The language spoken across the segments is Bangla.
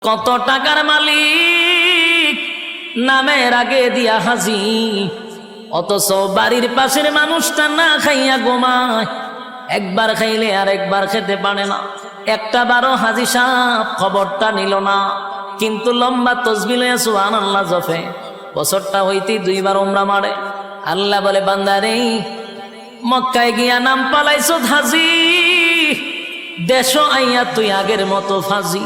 কত টাকার মালিক নামের আগে দিয়া হাজি, অথচ বাড়ির পাশের মানুষটা না খাইয়া ঘুমায়। একবার খাইলে আর একবার খেতে পারে না। একটা বারো হাজি সাহেব খবরটা নিল না, কিন্তু লম্বা তসবিহ লইয়া সুবহানাল্লাহ জপে। বছরটা হইতেই 2 বার উমরা মারে। আল্লাহ বলে, বান্দারে মক্কায় গিয়া নাম পালাইছো হাজি, দেশ আইয়া তুই আগের মতো ফাজি।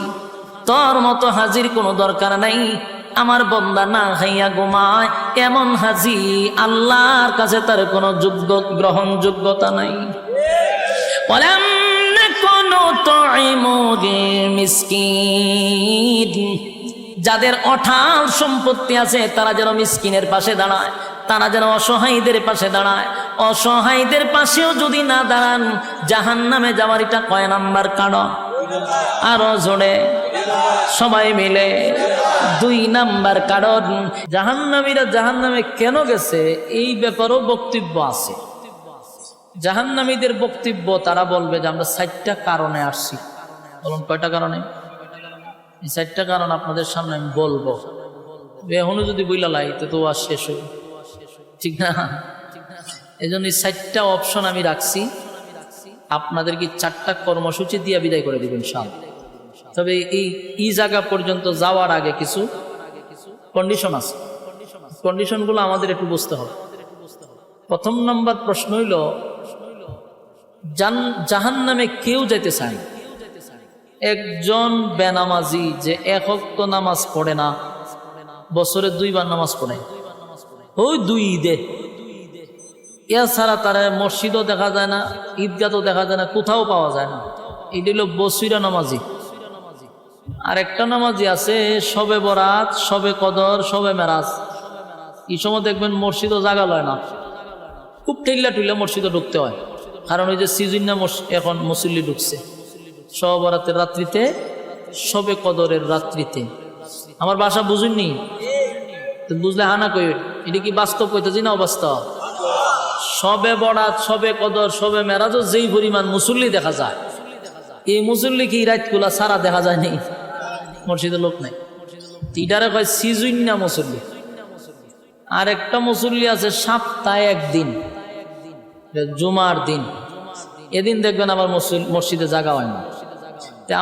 তোর মতো হাজির কোনো দরকার নাই। আমার বন্দা না খাইয়া ঘুমায়, এমন হাজি আল্লাহর কাছে তার কোনো গ্রহণযোগ্যতা নাই। বলেন কোনো মিসকিন, যাদের অঢাল সম্পত্তি আছে তারা যেন মিসকিনের পাশে দাঁড়ায়, তারা যেন অসহায়ীদের পাশে দাঁড়ায়। অসহায়ীদের পাশেও যদি না দাঁড়ান, জাহান্নামে যাওয়ার এটা কয় নাম্বার কারণ? আরো জোরে সবাই মিলে 2 নাম্বার কারণ। জাহান্নামীরা জাহান্নামে কেন গেছে এই ব্যাপারেও বক্তব্য আছে। জাহান্নামীদের বক্তব্য, তারা বলবে যে আমরা 4টা কারণে আসছি। বলুন কয়টা কারণে? এই 4টা কারণ আপনাদের সামনে আমি বলবো। এখনো যদি বইলা লাই তো আর শেষ হই, ঠিক না? এই জন্য 4টা অপশন আমি রাখছি। আপনাদেরকে 4টা কর্মসূচি দিয়ে বিদায় করে দিবেন ইনশাআল্লাহ। তবে এই জায়গা পর্যন্ত যাওয়ার আগে কিছু কন্ডিশন আছে। কন্ডিশনগুলো আমাদের একটু বুঝতে হবে। প্রথম নম্বর প্রশ্ন হইল, জাহান্নামে কেউ যেতে চায় না। একজন বেনামাজি যে 1 ওয়াক্ত নামাজ পড়ে না, বছরে 2 বার নামাজ পড়ে, ওই 2 ঈদে, এছাড়া তারা মসজিদও দেখা যায় না, ঈদগাহও দেখা যায় না, কোথাও পাওয়া যায় না। এটা হলো বসিরা নামাজি। আর একটা নামাজি আছে শবে বরাত, শবে কদর, শবে মেরাজ। এই সময় দেখবেন মসজিদও জাগা লয় না, খুব ঠেল্লা টুল্লা মসজিদে ঢুকতে হয়। কারণ ওই যে সিজন না, এখন মুসল্লি ঢুকছে শবে বরাতের রাত্রিতে, শবে কদরের রাত্রিতে। আমার বাসা বুঝুননি তো বুঝলে হানা কই, এটা কি বাস্তব কইতেছি না অবাস্তব? শবে বরাত, শবে কদর, শবে মেরাজও যেই পরিমাণ মুসল্লি দেখা যায়, এই মুসল্লি কি রাত কুলা সারা দেখা যায় নি? মসজিদে লোক নাই। ইটারে কয় সিজন না মুসল্লি। আর একটা মুসল্লি আছে সপ্তাহে 1 দিন, জুমার দিন, এদিন দেখবেন আবার মসজিদে জাগা হয় না।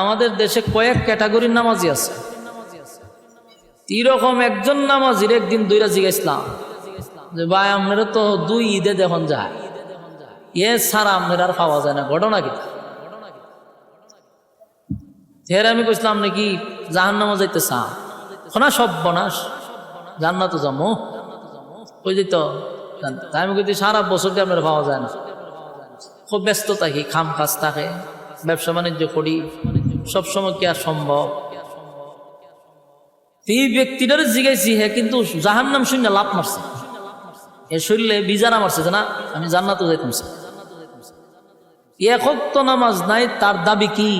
আমাদের দেশে কয়েক ক্যাটাগরির নামাজি আছে। এরকম একজন নামাজির একদিন 2টা জিজ্ঞাসলাম যে ভাই আপনারা তো 2 ঈদে দেখুন যায়, এ ছাড়া আপনারা আর পাওয়া যায় না, ঘটনা কি? এর আমি কইছিলাম নাকি জাহান্নামে যাইতে চান? না সব বনাস, জান্নাতে যাবো ওই যেত। আমি কইতে সারা বছর দিয়ে আপনারা পাওয়া যায় না, খুব ব্যস্ত থাকি, খাম কাজ থাকে, ব্যবসা বাণিজ্য করি, সবসময় কি আর সম্ভব? এই ব্যক্তিটার জিজ্ঞাসি, হ্যাঁ কিন্তু জাহান্নাম শূন্য লাভ মারছে, এ শরীরে বিজারা মারছে যে না আমি জান্নাতে যাইতাম। 1 ওয়াক্ত নামাজ নাই, তার দাবি কি?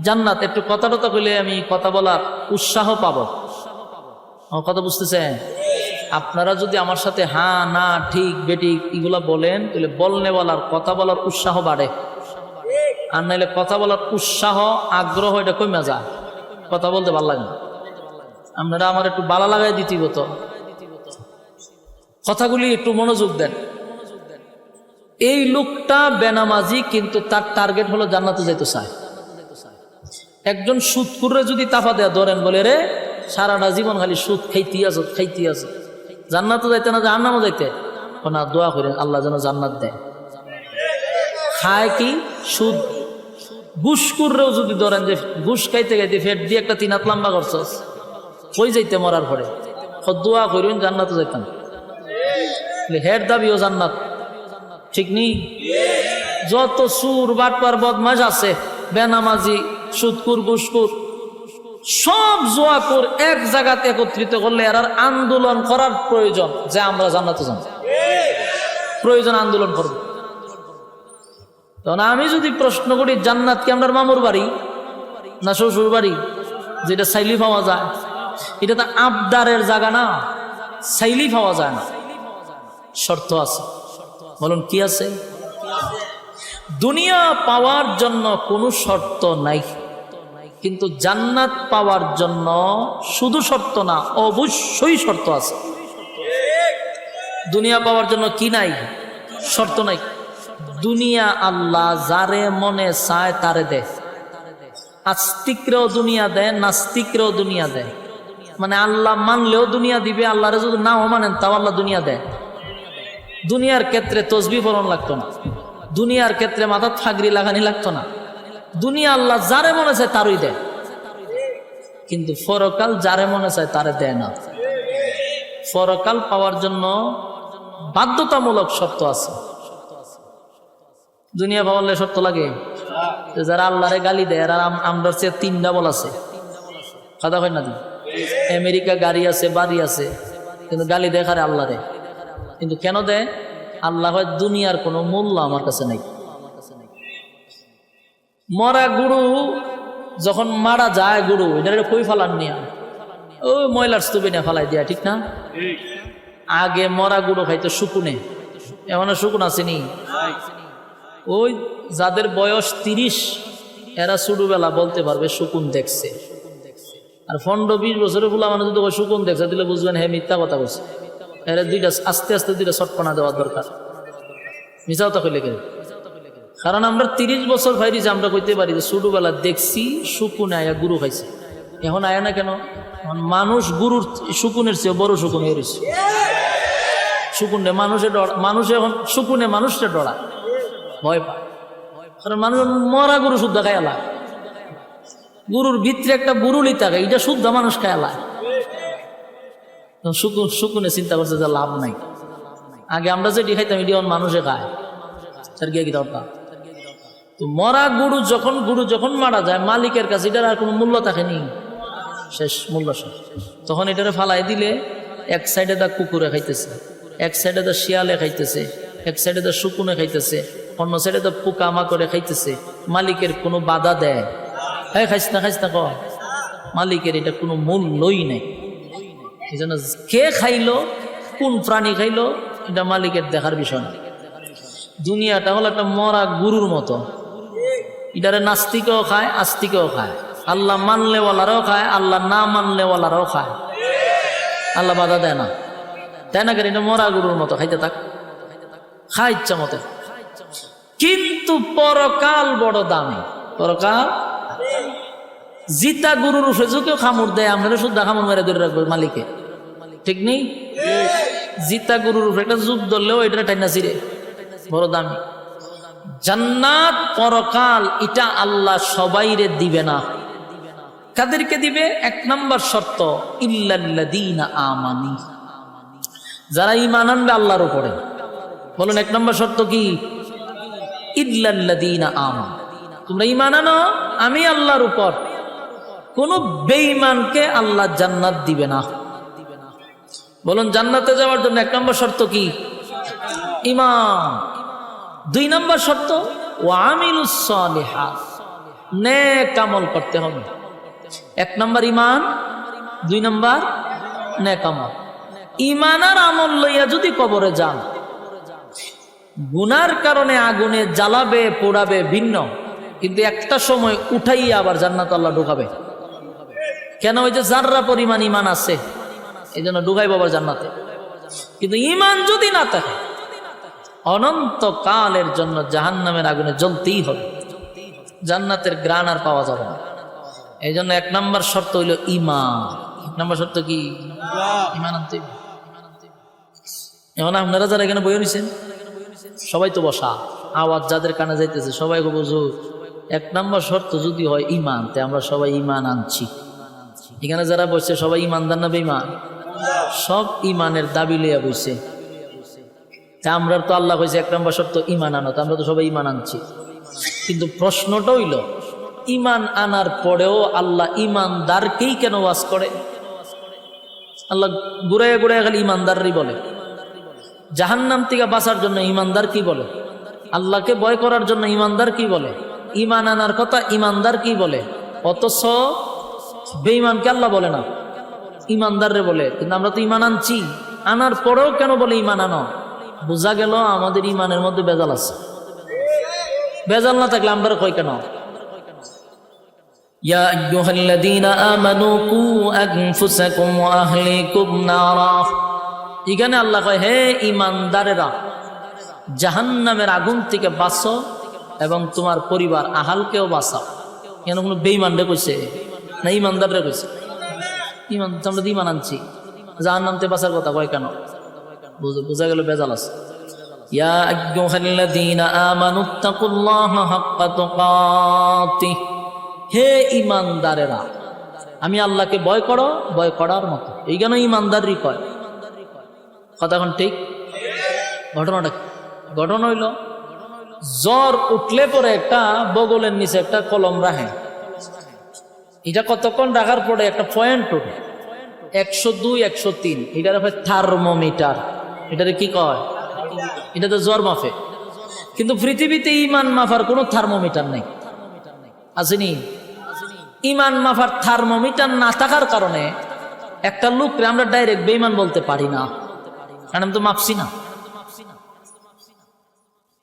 জান্নাত। একটু কথা কইলে আমি কথা বলার উৎসাহ পাবো। আমার কথা বুঝতেছেন? আপনারা যদি আমার সাথে হ্যাঁ না ঠিক বেঠিক এগুলা বলেন, তাহলে বলনেওয়ালার কথা বলার উৎসাহ বাড়ে। আর নাইলে কথা বলার উৎসাহ আগ্রহ এটা কমে যায়, কথা বলতে ভালো লাগে না। আপনারা আমার একটু বালা লাগাই দিতে হতো, কথাগুলি একটু মনোযোগ দেন। এই লোকটা বেনামাজি, কিন্তু তার টার্গেট হলো জান্নাতে যেতে চায়। একজন সুদখুররে যদি তাফা দেয়া ধরেন, বলে রে সারাটা জীবন খালি সুদ খাইতে আছো, জান্নাতে যাইতে না জাহান্নামে যাইতে না, দোয়া করেন আল্লাহ যেন জান্নাত দেয়। খায় কি? সুদ। ঘুষখুররেও যদি ধরেন যে ঘুষ খাইতে খাইতে ফেট দিয়ে একটা 3 হাত লম্বা করছস, কই যাইতে মরার পরে? দোয়া করেন জান্নাতে যাইতাম। হের দাবিও জান্নাত, ঠিক নেই? যত সুর বাটপার বদমাশ আছে, বেনামাজি, সুদকুর, ঘুষখুর, সব জোয়াকুর এক জায়গাতে একত্রিত করলে আর আন্দোলন করার প্রয়োজন যে আমরা জান্নাতে যাব, প্রয়োজন আন্দোলন করব। তখন আমি যদি প্রশ্ন করি, জান্নাত কি আমরা মামুর বাড়ি না শ্বশুর বাড়ি যেটা চাইলি পাওয়া যায়? এটা তো আবদারের জায়গা না, চাইলি পাওয়া যায় না, শর্ত আছে। বলুন কি আছে? দুনিয়া পাওয়ার জন্য কোনো শর্ত নাই। কিন্তু জান্নাত পাওয়ার জন্য শুধু শর্ত না, অবশ্যই শর্ত আছে। দুনিয়া পাওয়ার জন্য কি নাই? শর্ত নাই। দুনিয়া আল্লাহ যারে মনে চায় তারে দেয়। আস্তিকরেও দুনিয়া দেয়, নাস্তিকরেও দুনিয়া দেয়। মানে আল্লাহ মানলেও দুনিয়া দিবে, আল্লাহরে যদি নাও মানেন তাও আল্লাহ দুনিয়া দেয়। দুনিয়ার ক্ষেত্রে তসবিহ পড়ন লাগতো না, দুনিয়ার ক্ষেত্রে মাথার থাগরি লাগানি লাগতো না। দুনিয়া আল্লাহ যারে মনে চায় তারই দেয়, কিন্তু পরকাল যারে মনে চায় তারে দেয় না। পরকাল পাওয়ার জন্য বাধ্যতামূলক শর্ত আছে। দুনিয়া পাওয়ালে শর্ত লাগে? যারা আল্লাহরে গালি দেয় আর আমরা চেয়ে 3টা বল আছে, কথা হয় না? আমেরিকা গাড়ি আছে, বাড়ি আছে, কিন্তু গালি দেখারে আল্লাহরে। কিন্তু কেন দেয়? আল্লাহ হয় দুনিয়ার কোনো মূল্য আমার কাছে নাই। মরা গুরু যখন মারা যায়, গুরু এটা কই ফালান নিয়া ওই ময়লার স্তূপে নিয়ে ফালাই দিয়া, ঠিক না? আগে মরা গুরু খাইতো শুকুনে, এমন শুকুন আসেনি? ওই যাদের বয়স 30 এরা ছোটবেলা বলতে পারবে শুকুন দেখছে। আর 15-20 বছরের ফুলা মানুষ যদি শুকুন দেখছে দিলে বুঝবেন হ্যাঁ মিথ্যা কথা বলছে। এরা দুইটা আস্তে আস্তে দুইটা চটপনা দেওয়া দরকার। মিশাও তো কইলে গেলে, কারণ আমরা 30 বছর ভাইরিছি, আমরা কইতে পারি যে ছোটবেলা দেখছি শুকুনে আয়া গুরু খাইছে। এখন আয়া না কেন? মানুষ গুরুর শুকুনের চেয়ে বড় শুকুন হয়ে রয়েছে। শুকুনে মানুষে এখন শুকুনে মানুষটা ডরা ভয় পায়, কারণ মানুষ মরা গরু শুদ্ধ খায়ালা, গরুর ভিতরে একটা বুরুলি থাকে, এটা শুদ্ধ মানুষ খায়ালা। শুকুনে চিন্তা করছে যে লাভ নাই। আগে আমরা যেটি খাইতাম এটি মানুষে খায়, তার গিয়ে কি দরকার? তো মরা গরু যখন মারা যায় মালিকের কাছে এটার আর কোনো মূল্য থাকেনি, শেষ মূল্য শেষ। তখন এটারে ফালাই দিলে এক সাইডে দা কুকুরে খাইতেছে, এক সাইডে দা শিয়ালে খাইতেছে, এক সাইডে দা শুকুনে খাইতেছে, অন্য সাইডে দা পোকা মাকড়ে খাইতেছে। মালিকের কোনো বাধা দেয়? হ্যাঁ খাইস না ক, মালিকের এটা কোনো মূল্যই নেই। এই জন্য কে খাইলো, কোন প্রাণী খাইলো, এটা মালিকের দেখার বিষয় না। দুনিয়াটা হলো একটা মরা গুরুর মতো, এটারে নাস্তিকেও খায়, আস্তিকেও খায়, আল্লাহ মানলেওয়ালারাও খায়, আল্লাহ না মানলেওয়ালারাও খায়। আল্লাহ বাধা দেয় না, তাই না? কেন? এটা মরা গরুর মতো, খাইতে থাক, খায় ইচ্ছা মতো। কিন্তু পরকাল বড় দামি। পরকাল জিতা গরুর উঠে কেউ খামড় দেয়, আমরা শুদ্ধ খামড় মেরে ধরে রাখবো মালিকে, ঠিক নেই? জিতা গরুর উপরে একটা যুগ ধরলেও এটা টাইনা ছিঁড়ে, বড় দামি। জান্নাত পরকাল এটা আল্লাহ সবাইরে দিবে না। কাদেরকে দিবে? 1 নম্বর শর্ত, ইল্লাল্লাযীনা আমানু, যারা ঈমান আনবে আল্লাহর উপরে। বলুন 1 নম্বর শর্ত কি? ইল্লাল্লাযীনা আমানু, তোমরা ঈমান আনো আমি আল্লাহর উপর। কোন বেঈমানকে আল্লাহ জান্নাত দিবে না। বলুন জান্নাতে যাওয়ার জন্য 1 নম্বর শর্ত কি? ঈমান। 2 নম্বর শর্ত ওয়া আমিলুস সালিহাত, নেক আমল করতে হবে। 1 নম্বর ঈমান, 2 নম্বর নেক আমল। ঈমান আর আমল লইয়া যদি কবরে যান, গুনার কারণে আগুনে জ্বালাবে পোড়াবে ভিন্ন, কিন্তু একটা সময় উঠাইয়া আবার জান্নাত আল্লাহ ঢুকাবে। কেন? ওই যে জাররা পরিমাণ ঈমান আছে, এই জন্য ঢুকাইব আবার জান্নাতে। কিন্তু ঈমান যদি না থাকে অনন্তকালের জন্য জাহান্নামের আগুনে জ্বলতেই হবে, জান্নাতের গ্রাণ আর পাওয়া যাবে না। এই জন্য 1 নম্বর শর্ত হইল ঈমান। 1 নম্বর শর্ত কি? ঈমান আনতে। এখন আপনারা যারা এখানে বই নিছেন সবাই তো বসা, আওয়াজ যাদের কানে যাইতেছে সবাই বুঝু 1 নম্বর শর্ত যদি হয় ঈমান, তে আমরা সবাই ঈমান আনছি। এখানে যারা বসছে সবাই ঈমানদার না বেঈমান? সব ঈমানের দাবি লইয়া বসছে। আমরা তো আল্লাহ কইছে 1 নম্বর শর্ত ঈমান আনো, আমরা তো সবাই ঈমান আনছি। কিন্তু প্রশ্নটা হইল ঈমান আনার পরেও আল্লাহ ঈমানদারকেই কেন ওয়াজ করে? আল্লাহ ঘুরাইয়া ঘুরাইয়া খালি ঈমানদারই বলে। জাহান্নাম থেকে বাঁচার জন্য ঈমানদার কি বলে? আল্লাহকে ভয় করার জন্য ঈমানদার কি বলে? ঈমান আনার কথা ঈমানদার কি বলে? অথচ বেঈমানকে আল্লাহ বলে না, ঈমানদাররে বলে। কিন্তু আমরা তো ঈমান আনছি, আনার পরেও কেন বলে ঈমান আনো? বোঝা গেল আমাদের ঈমানের মধ্যে বেজাল আছে। বেজাল না থাকলে আমরা কই কেন? ইয়া আইয়ুহাল্লাযীনা আমানু কু আনফুসাকুম ওয়া আহলিকুম নারা। এখানে আল্লাহ কয়, হে ঈমানদারেরা, জাহান্নামের আগুন থেকে বাঁচো এবং তোমার পরিবার আহালকেও বাঁচাও। কেন কোনো বেঈমানরে কইছে না ঈমানদাররে কইছে? ঈমান তো আমরা ঈমান আনছি, জাহান্নাম থেকে বাঁচার কথা কয় কেন? বোঝা গেল বেজাল আছে। ইয়া আইয়ুহাল্লাযীনা আমানুত্তাকুল্লাহা হাক্কা তুকাতিহ, হে ঈমানদারেরা, আমি আল্লাহকে ভয় করো, ভয় করার মতো। এই কেন ঈমানদারই কয় কথা এখন ঠিক? ঘটনাটা ঘটনা হইল, জ্বর উঠলে পরে একটা বগলের নিচে একটা কলম রাখে, এটা কতক্ষণ রাখার পরে একটা পয়েন্ট ওঠে 102 103, এটার থার্মোমিটার। এটারে কি কয়? এটা তো জ্বর মাপে। কিন্তু পৃথিবীতে ঈমান মাপার কোনো থার্মোমিটার নেই, আসেনি? ঈমান মাপার থার্মোমিটার না থাকার কারণে একটা লোকরে আমরা ডাইরেক্ট বেঈমান বলতে পারি না, কারণ আমি তো মাপছি না।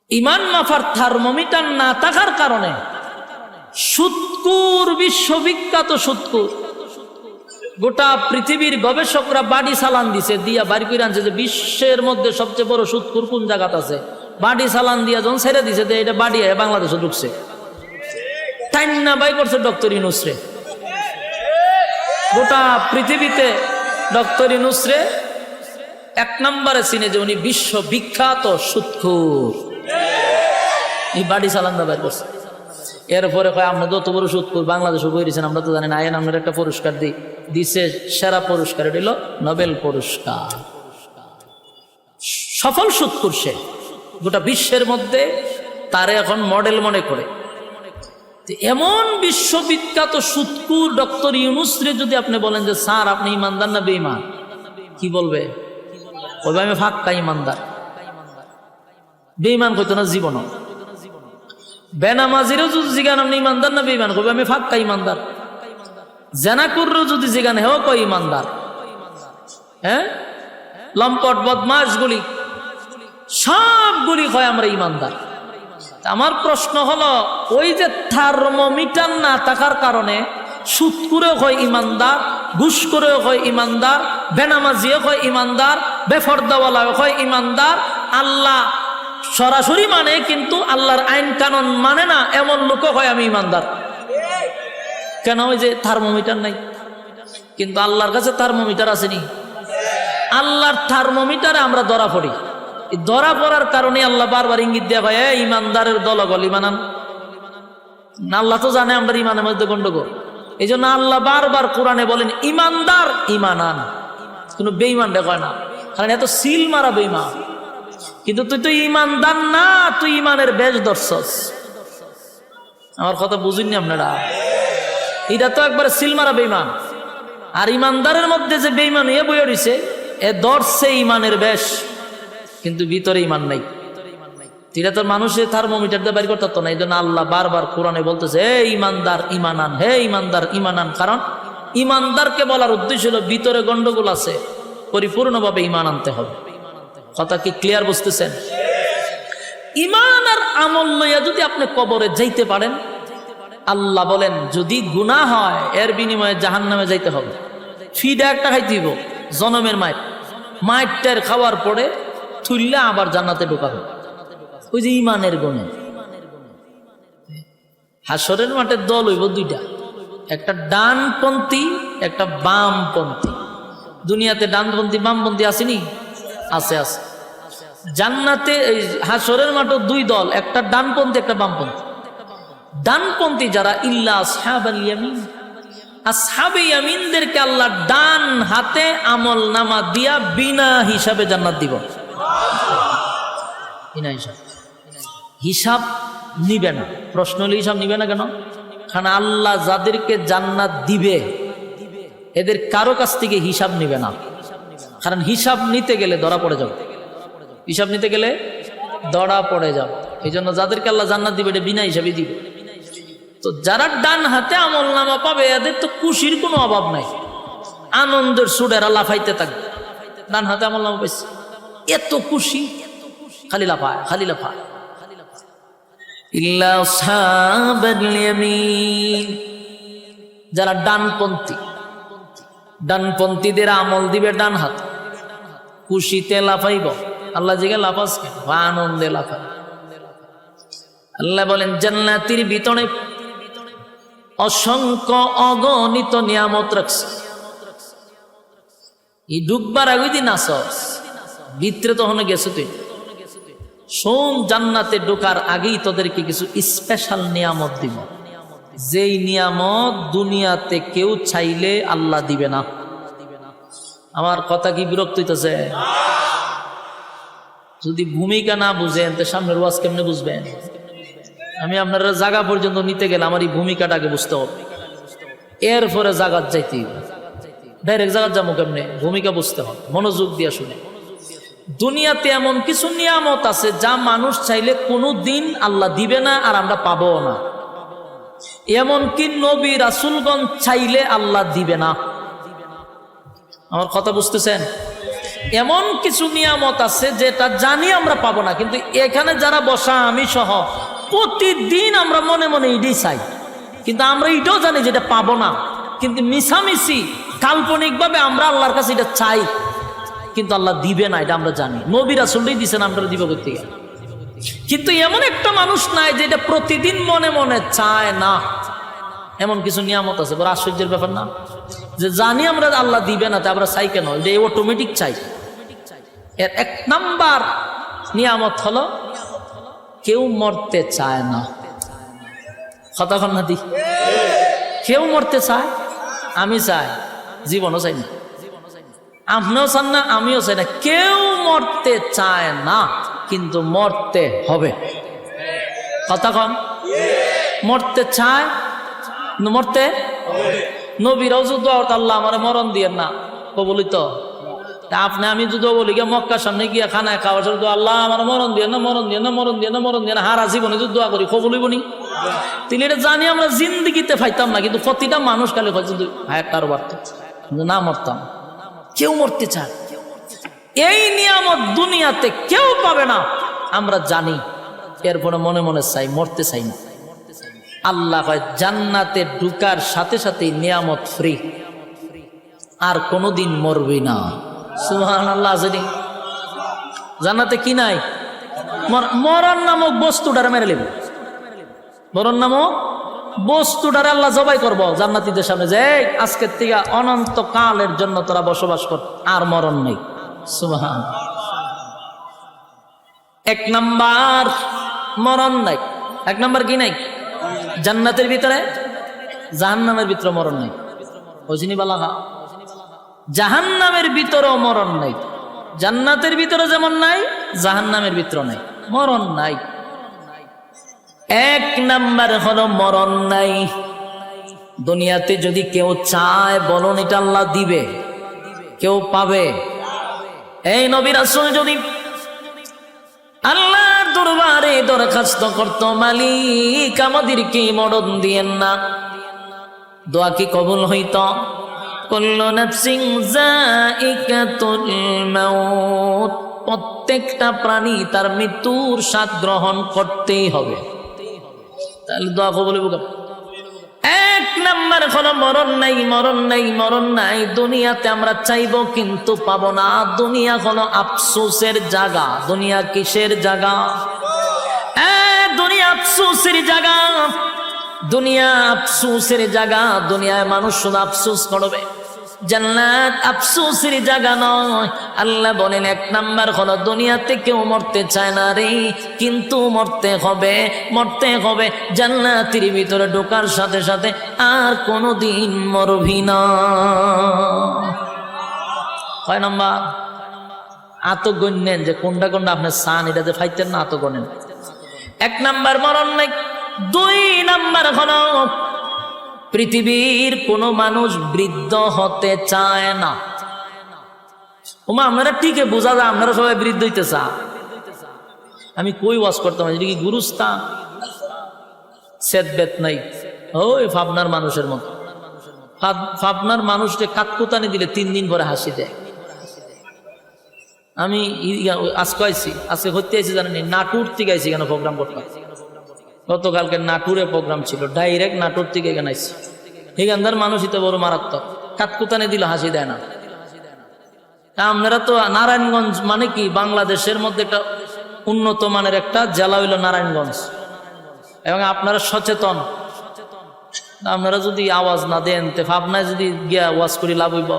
ঈমান মাপার থার্মোমিটার না থাকার কারণে সুৎকুর, বিশ্ববিখ্যাত সুৎকুর, গোটা পৃথিবীর গবেষকরা বাড়ি চালান দিছে, দিয়া বাড়ি করে আনছে যে বিশ্বের মধ্যে সবচেয়ে বড় সুৎকুর কোন জায়গাত আছে। বাড়ি চালান দিয়া যখন ছেড়ে দিছে যে এটা বাড়ি বাংলাদেশে ঢুকছে, টাইনা বাই করছে ডক্টর ইউনূসরে। গোটা পৃথিবীতে ডক্টর ইউনূসরে 1 নম্বরে চিনে যে উনি বিশ্ববিখ্যাত সুৎকুর। এই বাড়ি চালান দা বাই করছে। এরপরে কয় আমরা যত বড় সুৎকুর বাংলাদেশে বই দিয়েছেন আমরা তো জানি না, আইন আমরা একটা পুরস্কার দিছে, সেরা পুরস্কার এটা হলো নোবেল পুরস্কার। সফল সুৎকুর সে, গোটা বিশ্বের মধ্যে তারে এখন মডেল মনে করে। এমন বিশ্ববিখ্যাত সুৎকুর ডক্টর ইউনূসরে যদি আপনি বলেন যে স্যার আপনি ইমানদার না বেঈমান, কি বলবে? বলবে আমি ফাক্কা ইমানদার। বেঈমান কইতো না জীবন। বেনামাজিরও যদি জিগান আপনি ইমানদার না বেঈমান, কইবে আমি ফাক্কা ইমানদার। জানাকুরও যদি জিগান হেও কয় ইমানদার। হ্যাঁ, লম্পট বদমাশগুলি সবগুলি কয় আমরা ইমানদার। আমার প্রশ্ন হলো, ওই যে থার্মোমিটার না থাকার কারণে সুৎকুরেও হয় ইমানদার, ঘুষ করেও হয় ইমানদার, বেনামাজিও হয় ইমানদার, বেফরদাওয়ালাও হয় ইমানদার, আল্লাহ সরাসরি মানে কিন্তু আল্লাহর আইন কানুন মানে না এমন লোক হয় আমি ইমানদার। কেন? ওই যে থার্মোমিটার নাই। কিন্তু আল্লাহর কাছে থার্মোমিটার আসেনি। আল্লাহর থার্মোমিটারে আমরা ধরা পড়ি। ধরা পড়ার কারণে আল্লাহ বারবার ইঙ্গিত দেয়া হয় ইমানদারের দলগল ইমানান। আল্লাহ তো জানে আমরা ইমানের মধ্যে গন্ডগোল, এই জন্য আল্লাহ বারবার কোরআনে বলেন ইমানদার ইমানান, কোনো বেঈমান কয় না, কারণ এত সিল মারা বেঈমান। কিন্তু তুই তো ইমানদার না, তুই ইমানের বেশ ধরছস। আমার কথা বুঝিনি আপনারা? এটা তো একবার সিল মারা বেঈমান। আর ইমানদারের মধ্যে যে বেঈমান হয়ে বইয়ে রইছে, এ ধরছে ইমানের বেশ, কিন্তু ভিতরে ইমান নাই। এটা তো মানুষের থার্মোমিটার দিয়ে বাইর করতে না। এই জন্য আল্লাহ বারবার কোরআনে বলতেছে হে ইমানদার ইমানান, হে ইমানদার ইমানান। কারণ ইমানদারকে বলার উদ্দেশ্য হলো ভিতরে গন্ডগোল আছে, পরিপূর্ণভাবে ইমান আনতে হবে। কথা কি ক্লিয়ার বুঝতেছেন? ইমান আর আমল লইয়া যদি আপনি কবরে যাইতে পারেন, আল্লাহ বলেন যদি গুনাহ হয় এর বিনিময়ে জাহান্নামে যাইতে হবে, ফিডা একটা খাইতে দিব, জনমের মাইটটার খাওয়ার পরে থুইলা আবার জান্নাতে ঢোকাবে। ওই যে ইমানের গুণে। হাসরের মাঠে দল হইব দুইটা, একটা ডানপন্থী একটা বামপন্থী। দুনিয়াতে ডানপন্থী বামপন্থী আসেনি? আছে আছে। জান্নাতে এই হাসরের মাঠে 2 দল, একটা ডানপন্থী একটা বামপন্থী। ডানপন্থী যারা ইল্লা আসহাবাল ইয়ামিন, আসহাবে ইয়ামিনদেরকে আল্লাহ ডান হাতে আমল নামা দিয়া বিনা হিসাবে জান্নাত দিব। বিনা হিসাব, হিসাব নিবে না। প্রশ্ন হলে হিসাব নিবে না কেন? কারণ আল্লাহ যাদেরকে জান্নাত দিবে এদের কারো কাছ থেকে হিসাব নিবে না। কারণ হিসাব নিতে গেলে ধরা পড়ে যাবে, হিসাব নিতে গেলে ধরা পড়ে যাবে। এই জন্য যাদেরকে আল্লাহ জান্নাত দিবে এটা বিনা হিসাবে দিবে। তো যারা ডান হাতে আমল নামা পাবে এদের তো খুশির কোনো অভাব নাই, আনন্দের সুরেরা লাফাইতে থাকবে। ডান হাতে আমল নামা পাইছে, এত খুশি, খালি লাফায় খালি লাফায়। ইল্লা আসহাবাল ইয়ামিন, যারা ডানপন্থীদের আমল দিবে ডান হাত, খুশিতে লাফাইব। আল্লাহ জিগে লাফাস আনন্দে লাফাই। আল্লাহ বলেন জান্নাতের ভিতরে অসংখ্য অগণিত নিয়ামত রাখছে। এই ডুববার আগে দিন আসস ভিতরে তখন গেছো তুই শোন, জান্নাতে ঢোকার আগেই তোদেরকে কিছু স্পেশাল নিয়ামত দিব, যেই নিয়ামত দুনিয়াতে কেউ চাইলে আল্লাহ দিবে না। আমার কথা কি বিরক্ত হইতেছে? যদি ভূমিকা না বুঝেন তো সামনের ওয়াজ কেমনে বুঝবেন? আমি আপনার জায়গা পর্যন্ত নিতে গেলে আমার এই ভূমিকাটাকে বুঝতে হবে, এরপরে জায়গাত যাইতে হবে। ডাইরেক্ট জায়গাত যাবো কেমনে? ভূমিকা বুঝতে হবে, মনোযোগ দিয়ে শুনে। দুনিয়াতে এমন কিছু নিয়ামত আছে যা মানুষ চাইলে কোনো দিন আল্লাহ দিবে না, আর আমরা পাবো না। এমনকি নবী রাসূলগণ চাইলে আল্লাহ দিবে না। আমার কথা বুঝতেছেন? এমন কিছু নিয়ামত আছে যেটা জানি আমরা পাবো না, কিন্তু এখানে যারা বসা আমি সহ প্রতিদিন আমরা মনে মনে এটাই চাই, কিন্তু আমরা এটাও জানি যেটা পাবো না। কিন্তু মিছামিছি কাল্পনিকভাবে আমরা আল্লাহর কাছে এটা চাই, কিন্তু আল্লাহ দিবে না, এটা আমরা জানি। নবী রাসূলই দিবেন, আমরা দিব করতে গেলে। কিন্তু এমন একটা মানুষ নাই যেটা প্রতিদিন মনে মনে চায় না। এমন কিছু নিয়ামত আছে, বড় আশ্চর্যের ব্যাপার না? যে জানি আমরা আল্লাহ দিবে না, তা আমরা চাই কেন? এটা অটোমেটিক চাই। এর এক নাম্বার নিয়ামত হলো কেউ মরতে চায় না। কতক্ষণ না দি কেউ মরতে চায়, আমি চাই, জীবনও চাই না। আপনিও চান না, আমিও চাই না। কেউ মরতে চায় না, কিন্তু মরতে হবে। কতক্ষণ মরতে চায়, মরতে নবীরাও যুদ্ধ আল্লাহ আমার মরণ দিয়ে না কবলিত। আপনি আমি যুদ্ধ বলি গিয়ে মক্কার সামনে গিয়ে খানায় খাওয়ার শুধু আল্লাহ আমার মরণ দিয়ে না, মরণ দিয়ে না, মরণ দিয়ে না, মরণ দিয়ে না, হারা জীবনে যুদ্ধ করি কবলিব নি। তিনি এটা জানি আমরা জিন্দিগিতে পাইতাম না, কিন্তু প্রতিটা মানুষ খালি হায়ার বাড়ত না, মরতাম। কেউ মরতে চায়, এই নিয়ামত দুনিয়াতে কেউ পাবে না, আমরা জানি। এরপরে মনে মনে চাই, মরতে চাই না। আল্লাহ কয় জান্নাতে ঢুকার সাথে সাথে নিয়ামত ফ্রি, আর কোনোদিন মরবি না। সুবহানাল্লাহ। জান্নাতে কি নাই? মরণ নামক বস্তুটারে মেরে নেব। মরণ নামক বস্তুটারে আল্লাহ জবাই করবো জান্নাতীদের সামনে, যে আজকের থেকে অনন্ত কালের জন্য তোরা বসবাস কর, আর মরণ নেই। সুবহানাল্লাহ। এক নাম্বার মরণ নাই। এক নাম্বার কি নাই? জান্নাতের ভিতরে, জাহান্নামের ভিতরে মরণ নাই। ওজিনি বালাহা। জাহান্নামের ভিতরেও মরণ নাই। জান্নাতের ভিতরে যেমন নাই, জাহান্নামের ভিতরে নাই, মরণ নাই। এক নাম্বার হলো মরণ নাই। দুনিয়াতে যদি কেউ চায়, বলুন এটা আল্লাহ দিবে, কেউ পাবে? এই নবী রাসূল যদি আল্লাহর দরবারে দরখাস্ত করত, মালিক আমাদেরকে মরণ দিয়েন না, দোয়া কি কবুল হইত? কুল্লু নাফসিন যায়িকাতুল মাউত, প্রত্যেকটা প্রাণী তার মৃত্যুর স্বাদ গ্রহণ করতেই হবে। তাহলে দোয়া কবুল হইব। এক নাম্বার হলো মরণ নাই, মরণ নাই, মরণ নাই। দুনিয়াতে আমরা চাইবো কিন্তু পাবো না। দুনিয়া হলো আফসোসের জায়গা। দুনিয়া কিসের জায়গা? দুনিয়া আফসোসের জায়গা। দুনিয়া আফসোসের জায়গা। দুনিয়ায় মানুষ শুধু আফসোস করবে, জান্নাত আফসোসের জায়গা নয়। আল্লাহ বলেন এক নাম্বার হলো দুনিয়াতে কেউ মরতে চায় না রে, কিন্তু মরতে হবে, মরতে হবে। জান্নাতের ভিতরে ঢোকার সাথে সাথে আর কোনোদিন মরবি না। কয় নাম্বার? আতগণ্যেন যে কোনটা কোনটা আপনি চান, এটা যে ফাইতেন না, আতগণ্যেন। এক নাম্বার মরণ নাই। দুই নাম্বার হলো পৃথিবীর কোন মানুষ বৃদ্ধ হতে চায় না। ওমা আপনারা ঠিকই বোঝা যায় আপনারা সবাই বৃদ্ধ হইতে চান। আমি কই ওয়াজ করতাম, এটা কি গুরুস্থান? সেদ বেত নাই, ওই ভাবনার মানুষের মতো। ভাবনার মানুষকে কাতকুতানি দিলে 3 দিন পরে হাসি দেয়। আমি আজকে আইছি, আজকে হতে আইছি জানেন, নাটুর থেকে আইছি কেন প্রোগ্রাম করতাম। গতকালকে নাটুরে প্রোগ্রাম ছিল, ডাইরেক্ট নাটুর থেকে এখানে আইছি। এখানকার মানুষই তো বড় মারাত্মক, কাতকুতানে দিল হাসি দেয় না। আপনারা তো নারায়ণগঞ্জ মানে কি বাংলাদেশের মধ্যে একটা উন্নত মানের একটা জেলা হইল নারায়ণগঞ্জ, এবং আপনারা সচেতন। আপনারা যদি আওয়াজ না দেন তে ভাবনায় যদি গিয়া ওয়াজ করি লাভ হইব?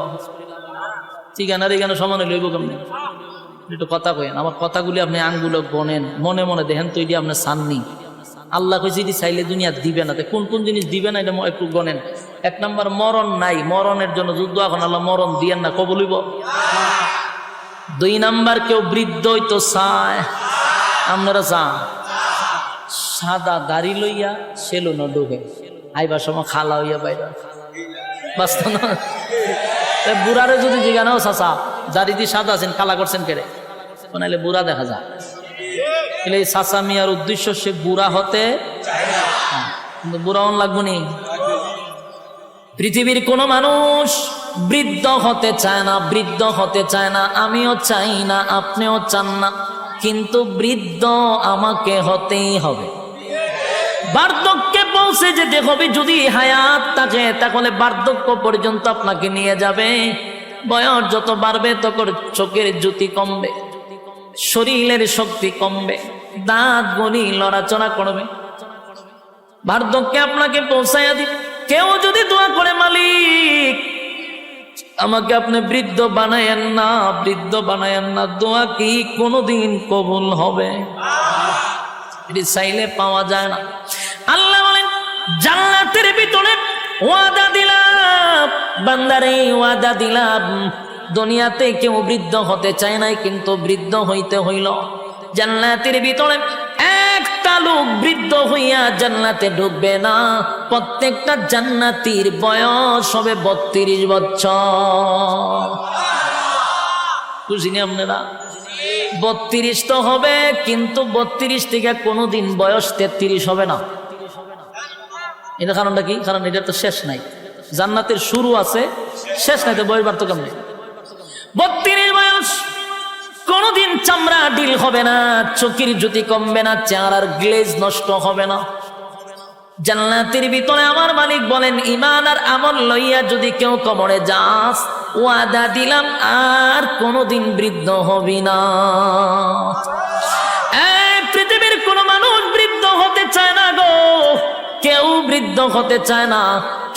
ঠিকানার এখানে সমানে লইব কেমনি? একটু কথা কইেন, আমার কথাগুলি আপনি আঙ্গুলো গনেন, মনে মনে দেখেন তো এটি আপনার সাননি। আল্লাহ কইছে এটি চাইলে দুনিয়া দিবে না, কোন কোন জিনিস দিবে না এটা একটু গনেন। 1 নম্বর মরণ নাই, মরণের জন্য যুদ্ধ, এখন আল্লাহ মরণ দিয়েন না, কবুল হইব। 2 নম্বর কেউ বৃদ্ধ হইতো চায়, আপনারা চান? সাদা দাড়ি লইয়া সেলুন ঢুকে আইবার সময় খালা হইয়া বাইরে বাস্তব না। বুড়ারে যদি জিজ্ঞানাও চাচা দাড়ি দিয়ে সাদা আছেন কালা করছেন কেড়ে, নাইলে বুড়া দেখা যায়। এই চাচা মিয়ার উদ্দেশ্য সে বুড়া হতে, কিন্তু বুড়া অন লাগবো নি। পৃথিবীর কোন মানুষ বৃদ্ধ হতে চায় না, বৃদ্ধ হতে চায় না, আমিও চাই না, আপনিও চান না, কিন্তু বৃদ্ধ আমাকে হতেই হবে। বার্ধক্যে পৌঁছে যেতে হবে। যদি হায়াত থাকে তাহলে বার্ধক্য পর্যন্ত আপনাকে নিয়ে যাবে। বয়স যত বাড়বে তত চোখের জ্যোতি কমবে, শরীরের শক্তি কমবে, দাঁত গলি লড়াচড়া করবে, বার্ধক্যে আপনাকে পৌঁছাইয়া দিবে। কেউ যদি দোয়া করে, মালিক আমাকে আপনি বৃদ্ধ বানায়েন না, বৃদ্ধ বানায়েন না, দোয়া কি কোনোদিন কবুল হবে? এটি চাইলে পাওয়া যায় না। আল্লাহ বলেন জান্নাতের ভিতরে ওয়াদা দিলাম, বান্দারে ওয়াদা দিলাম, দুনিয়াতে কেউ বৃদ্ধ হতে চায় নাই, কিন্তু বৃদ্ধ হইতে হইল। জান্নাতের ভিতরে একটা লোক বৃদ্ধ হইয়া জান্নাতে ঢুকবে না। প্রত্যেকটা জান্নাতীর বয়স হবে 32 বছর। খুশি নি আপনারা? 32 তো হবে, কিন্তু 32 থেকে কোনোদিন বয়স 33 হবে না। এটা কারণটা কি? কারণ এটা তো শেষ নাই, জান্নাতের শুরু আছে, শেষ নাই, তো বয়স বাড়তো কেমনে? 32 বয়স, কোনোদিন চামড়া ডিল হবে না, চোখের জ্যোতি কমবে না, চেহারার গ্লেজ নষ্ট হবে না। জান্নাতের ভিতরে আমার মালিক বলেন, ঈমান আর আমল লইয়া যদি কেউ কবরে যাস, ওয়াদা দিলাম আর কোনোদিন বৃদ্ধ হবি না। পৃথিবীর কোন মানুষ বৃদ্ধ হতে চায় না গো, কেউ বৃদ্ধ হতে চায় না,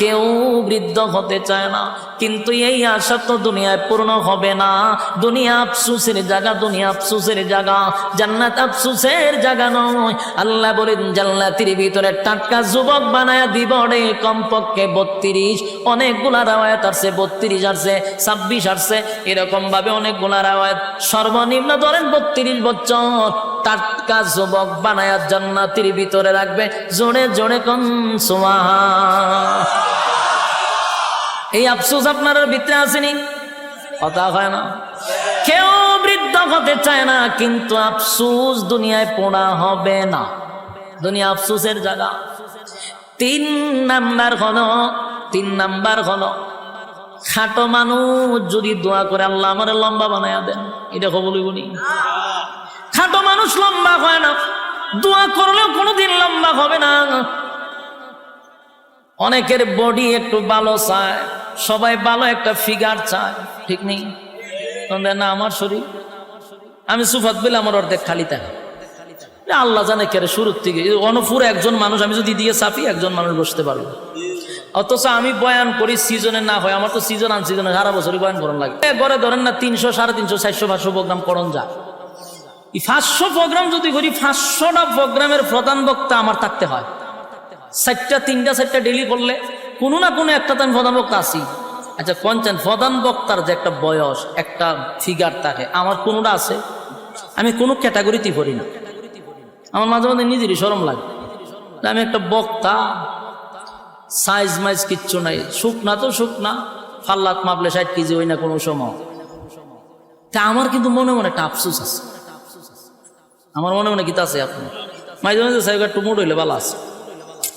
কেউ বৃদ্ধ হতে চায় না। কিন্তু এই আশা তো দুনিয়ায় পূর্ণ হবে না। দুনিয়া আফসোসের জায়গা, দুনিয়া আফসোসের জায়গা, জান্নাত আফসোসের জায়গা নয়। আল্লাহ বলেন জান্নাতের ভিতরে টাটকা যুবক বানায়া দিব রে, কমপক্ষে 32। অনেকগুলা রাওয়ায়াত আসছে 32 আসছে, 26 আসছে, এরকম ভাবে অনেকগুলা রাওয়ায়াত। সর্বনিম্ন ধরেন 32 বছর টাটকা যুবক বানায়া জান্নাতের ভিতরে রাখবে। জোরে জোরে কোন সুবহান। এই আফসোস আপনার ভিতরে আসেনি? কথা হয় না। কেউ বৃদ্ধ হতে চায় না, কিন্তু আফসোস দুনিয়ায় পড়া হবে না। দুনিয়া আফসোসের জায়গা। 3 নাম্বার হলো খাটো মানুষ যদি দোয়া করে, আল্লাহ আমার লম্বা বানায়া দেন, এটা কবুল হইব নি? খাটো মানুষ লম্বা হয় না, দোয়া করলেও কোনোদিন লম্বা হবে না। অনেকের বডি একটু ভালো চায়, সবাই ভালো একটা ফিগার চায়, ঠিক নেই? না আমার শরীর, আমি সুফাত বলে আমার অর্ধেক খালি থাকে, আল্লাহ জানে কেরে শুরুর থেকে। অনপুরে একজন মানুষ আমি যদি দিয়ে চাপি, একজন মানুষ বসতে পারবো। অথচ আমি বয়ান করি সিজনে না হয়, আমার তো সিজন আন সিজনে সারা বছরই বয়ান করার লাগে। ঘরে ধরেন না 300, 350, 400, 500 প্রোগ্রাম করণ যায়। 500 প্রোগ্রাম যদি করি, 500টা প্রোগ্রামের প্রধান বক্তা আমার থাকতে হয়। 3টা ডেলি করলে কোনো না কোনো একটা তো আমি প্রধান বক্তা আছি। আচ্ছা পঞ্চান প্রধান বক্তার যে একটা বয়স, একটা ফিগার থাকে, আমার কোনোটা আছে? আমি কোনো ক্যাটাগরিতে পড়ি না। আমার মাঝে মাঝে নিজেরই শরম লাগে, আমি একটা বক্তা, সাইজ মাইজ কিচ্ছু নাই, শুকনা তো শুকনা, ফাল্লাত মাপলে 60 কেজি হই না কোনো সময়। তা আমার কিন্তু মনে মনে একটা আফসোস আছে, আমার মনে মনে গীতা আছে। আপনি মাঝে মাঝে সাইজ একটু মোট হইলে ভালো আছে,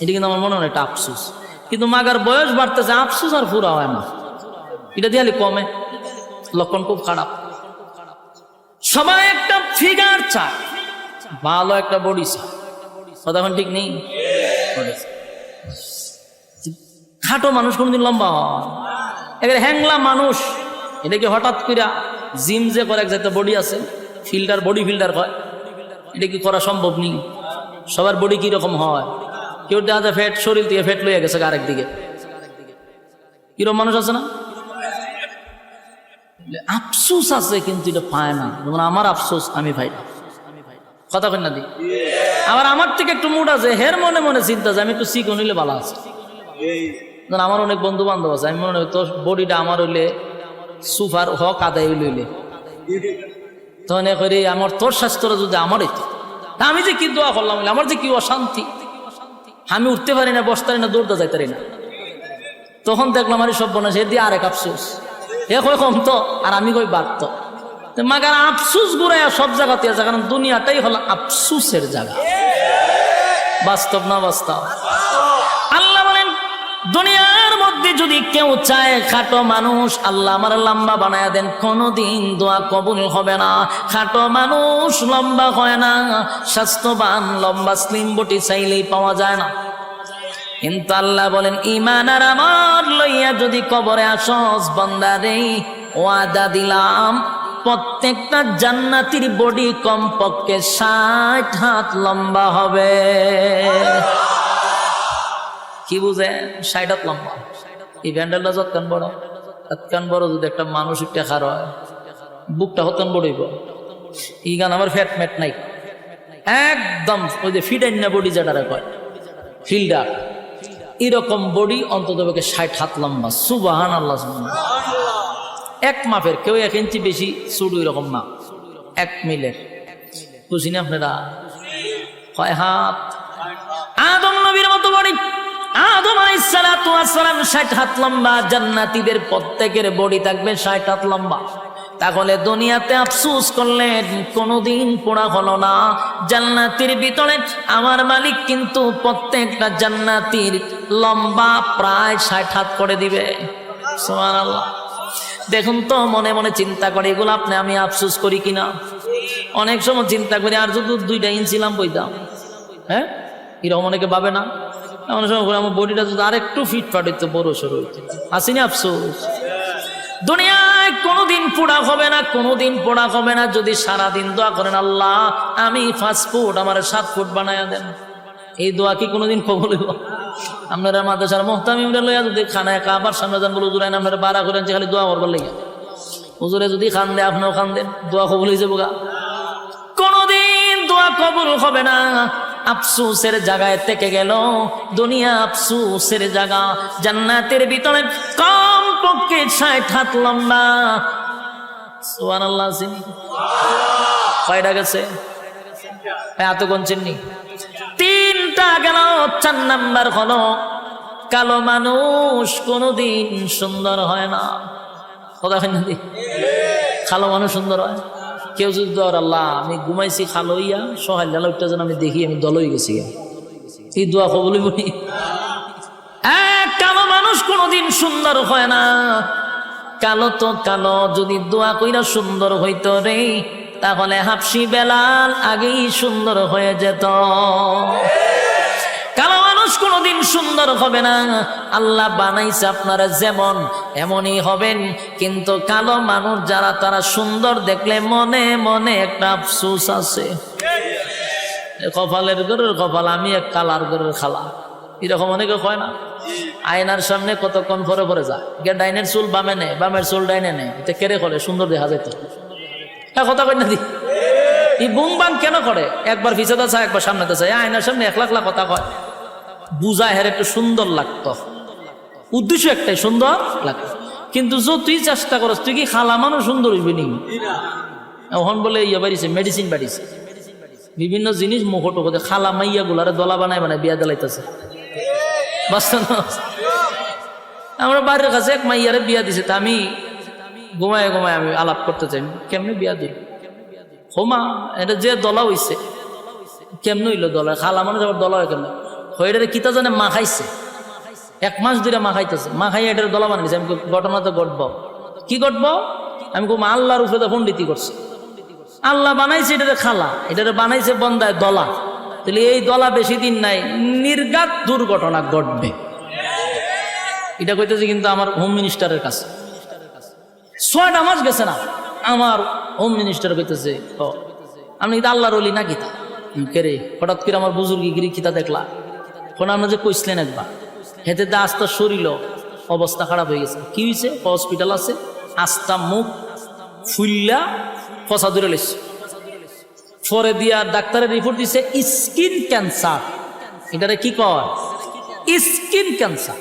এটা কিন্তু আমার মনে মনে একটা আফসোস। কিন্তু মাগার বয়স বাড়তেছে, আফসোস আর পুরা হয় না, এটা দিয়ে কমে, লক্ষণ খুব খারাপ। সবাই একটা ফিগার চায়, ভালো একটা বডি চায়, কথা ঠিক নেই? খাটো মানুষ কোনদিন লম্বা হয়? এবারে হ্যাংলা মানুষ এটাকে হঠাৎ করে জিম যে করে এক জাতীয় বডি আছে, ফিল্টার, বডি ফিল্টার হয়, এটা কি করা সম্ভব নেই? সবার বডি কি রকম হয়? কেউ দেখা যায় ফ্যাট, শরীর থেকে ফ্যাট লইয়া গেছে আরেক দিকে, কিরকম মানুষ আছে না? আফসোস আছে কিন্তু এটা পায় না। যেমন আমার আফসোস আমি ভাই কথা কেন না দিই। আবার আমার থেকে একটু মুড আছে, হের মনে মনে চিন্তা যে আমি একটু চিকন হইলে ভালো আছে। আমার অনেক বন্ধু বান্ধব আছে, আমি মনে হয় তোর বডিটা আমার হইলে সুপার হক আদায় হইলে তখন করে আমার তোর স্বাস্থ্যটা যদি আমারই তো, আমি যে কি দোয়া করলাম, আমার যে কি অশান্তি, আমি উঠতে পারি না, বসতে পারি না, দৌড়তে যাইতে পারি না। তখন দেখলাম আমার সব বোনা সে দিয়ে আরেক আফসোস, এ কয় কম তো আর আমি কই বাদ তো। মাগার আফসুস ঘুরাইয়া সব জায়গাতে আছে, কারণ দুনিয়াটাই হলো আফসুসের জায়গা। বাস্তব না বাস্তব? আল্লাহ বলেন দুনিয়ার মধ্যে যদি কেউ চায় খাটো মানুষ, আল্লাহ আমার লম্বা বানায়া দেন, কোনদিন দোয়া কবুল হবে না। খাটো মানুষ লম্বা হয় না, স্বাস্থ্যবান লম্বা স্লিম বডি চাইলেই পাওয়া যায় না। কিন্তু আল্লাহ বলেন ঈমান আর আমল লইয়া যদি কবরে আসস বান্দারে, ওয়াদা দিলাম প্রত্যেকটা জান্নাতীর বডি কমপক্ষে 60 হাত লম্বা হবে। কি বুঝে 60 হাত লম্বা? এই ব্যান্ডেলটা যতক্ষণ বড়, ততক্ষণ বড় যদি একটা মানুষ একটা খার হয়, বুকটা হতন বড়ইব। এই গান আমার ফ্যাট ম্যাট নাই, একদম ওই যে ফিট না বডি যেটা কয় ফিল্ডার, এরকম বডি অন্তত 60 হাত লম্বা। সুবহানাল্লাহ। এক মাপের, কেউ 1 ইঞ্চি বেশি চুড় এরকম না, 1 মিলের। বুঝি না আপনারা? কয় হাত? আদম নবীর মতো বডি। আদম আলাইহিস সালাতু ওয়াস সালাম 60 হাত লম্বা, জান্নাতীদের প্রত্যেকের বডি থাকবে 60 হাত লম্বা। তাহলে দুনিয়াতে আফসোস করলেন কোনদিন পোড়া হলো না। জান্নাতের ভিতরে আমার মালিক কিন্তু প্রত্যেকটা জান্নাতীর লম্বা প্রায় 60 হাত করে দিবে। সুবহানাল্লাহ। দেখুন তো মনে মনে চিন্তা করে এগুলো আপনি আমি আফসোস করি কিনা? অনেক সময় চিন্তা করি আর যদি 2 ইঞ্চি লাম বইতাম, হ্যাঁ এরকম অনেকে ভাবে না? অনেক সময় আমার বডিটা যদি আর একটু ফিটফাট হইতো, বড় সড়ো হইতো, আসেনি আফসোস? দুনিয়ায় কোনোদিন পোড়া হবে না, কোনোদিন পোড়া হবে না যদি সারাদিন দোয়া করেন আল্লাহ আমি 5 ফুট আমার 7 ফুট বানায়া দেন। এই দোয়া কি কোনোদিন কবুল হইব? আপনারা মাদ্রাসার মুহতামিমরা লইয়া যদি খানায় কাবার সামনে যান, বলে হুজুর আপনারা বাড়া করেন যে খালি দোয়া করবার লাগে, হুজুরে যদি খান দেয় আপনিও খান দেন, দোয়া কবুল হয়ে যাবো গা? কোনোদিন দোয়া কবুল হবে না। আফসোসের জায়গায় থেকে গেল দুনিয়া, আফসোসের জায়গা। জান্নাতের ভিতরে কমপক্ষে 60 হাত লম্বা। সুবহানাল্লাহ। কয়টা গেছে? এত কোন চিন্নি? 3টা গেল। 4 নাম্বার হলো কালো মানুষ কোনদিন সুন্দর হয় না। কথা হয় না? কালো মানুষ সুন্দর হয়? কেউ যদি দর আল্লাহ আমি ঘুমাইছি খালো ইয়া সহায় লালটা যেন আমি দেখি আমি দল হয়ে গেছি, এই দোয়া কবুল বলি? কালো মানুষ কোনদিন সুন্দর হয় না। কালো তো কালো, যদি দোয়া কইরা সুন্দর হইতো রে তাহলে হাফসি বেলাল আগেই সুন্দর হয়ে যেত। কালো মানুষ কোনদিন সুন্দর হবে না। আল্লাহ বানাইছে আপনারা যেমন এমনই হবেন, কিন্তু কালো মানুষ যারা তারা সুন্দর দেখলে মনে মনে একটা আফসোস আছে। কপালের গরের কপাল, আমি এক কালার গরের খালা, এরকম অনেকে কয় না? আয়নার সামনে কতক্ষণ পরে পরে যায়, ডাইনের চুল বামে নেয়, বামের চুল ডাইনে নেয়, এটা কেড়ে করে সুন্দর দেখা যেত। হ্যাঁ কথা কই না দি? এই বুং বাং কেন করে? একবার পিছাতে চায় একবার সামনেতে চায়, আয়নার সামনে 1 লাখ লাখ কথা কয়, বুঝায় হের একটু সুন্দর লাগতো, উদ্দেশ্য একটাই সুন্দর লাগতো। কিন্তু তুই চেষ্টা করস, তুই কি খালা মানুষ সুন্দর হইবি নি? এখন বলে ইয়ে বাড়িছে, মেডিসিন বাড়িছে, বিভিন্ন জিনিস মুখো টোকোতে খালা মাইয়া গুলারে দলা বানায় বানায় বিয়া দিলাইতেছে। আমরা বাড়ির কাছে এক মাইয়ারে বিয়া দিছে, তা আমি ঘুমায় ঘুমায় আমি আলাপ করতে চাই কেমনে বিয়া দিল। হোমা এটা যে দলা হইছে কেমনে হইলো দলা? খালা মানুষ আবার দলা হয় কেন? হইটারে কিতা জানে মাখাইছে, 1 মাস ধরে মাখাইতেছে, মাখাই এটার দলা বানাইছে। আমি ঘটনা তো ঘটবো, কি ঘটবো? আমি কম আল্লাহর উপরে পণ্ডিতি করছে। আল্লাহ বানাইছে এটারে খালা, এটারে বানাইছে বন্দায় দলা। তাহলে এই দলা বেশি দিন নাই, নির্ঘাত দুর্ঘটনা ঘটবে। এটা কইতেছে কিন্তু আমার হোম মিনিস্টারের কাছে 6টা মাস গেছে না, আমার হোম মিনিস্টার কইতেছে আপনি কিন্তু আল্লাহর ওলি নাকি তা কেরে হঠাৎ করে আমার বুজুর্গিগিরি কিতা দেখলা কোন আপনি যে কইসলেন একবার হেতে দা আস্তা শরীর অবস্থা খারাপ হয়ে গেছে। কি হয়েছে? হসপিটাল আছে, আস্তা মুখ ফুললা ফসা ধরে লেছে, পরে দিয়া ডাক্তারের রিপোর্ট দিছে স্কিন ক্যান্সার। এটারে কি কয়? Skin cancer.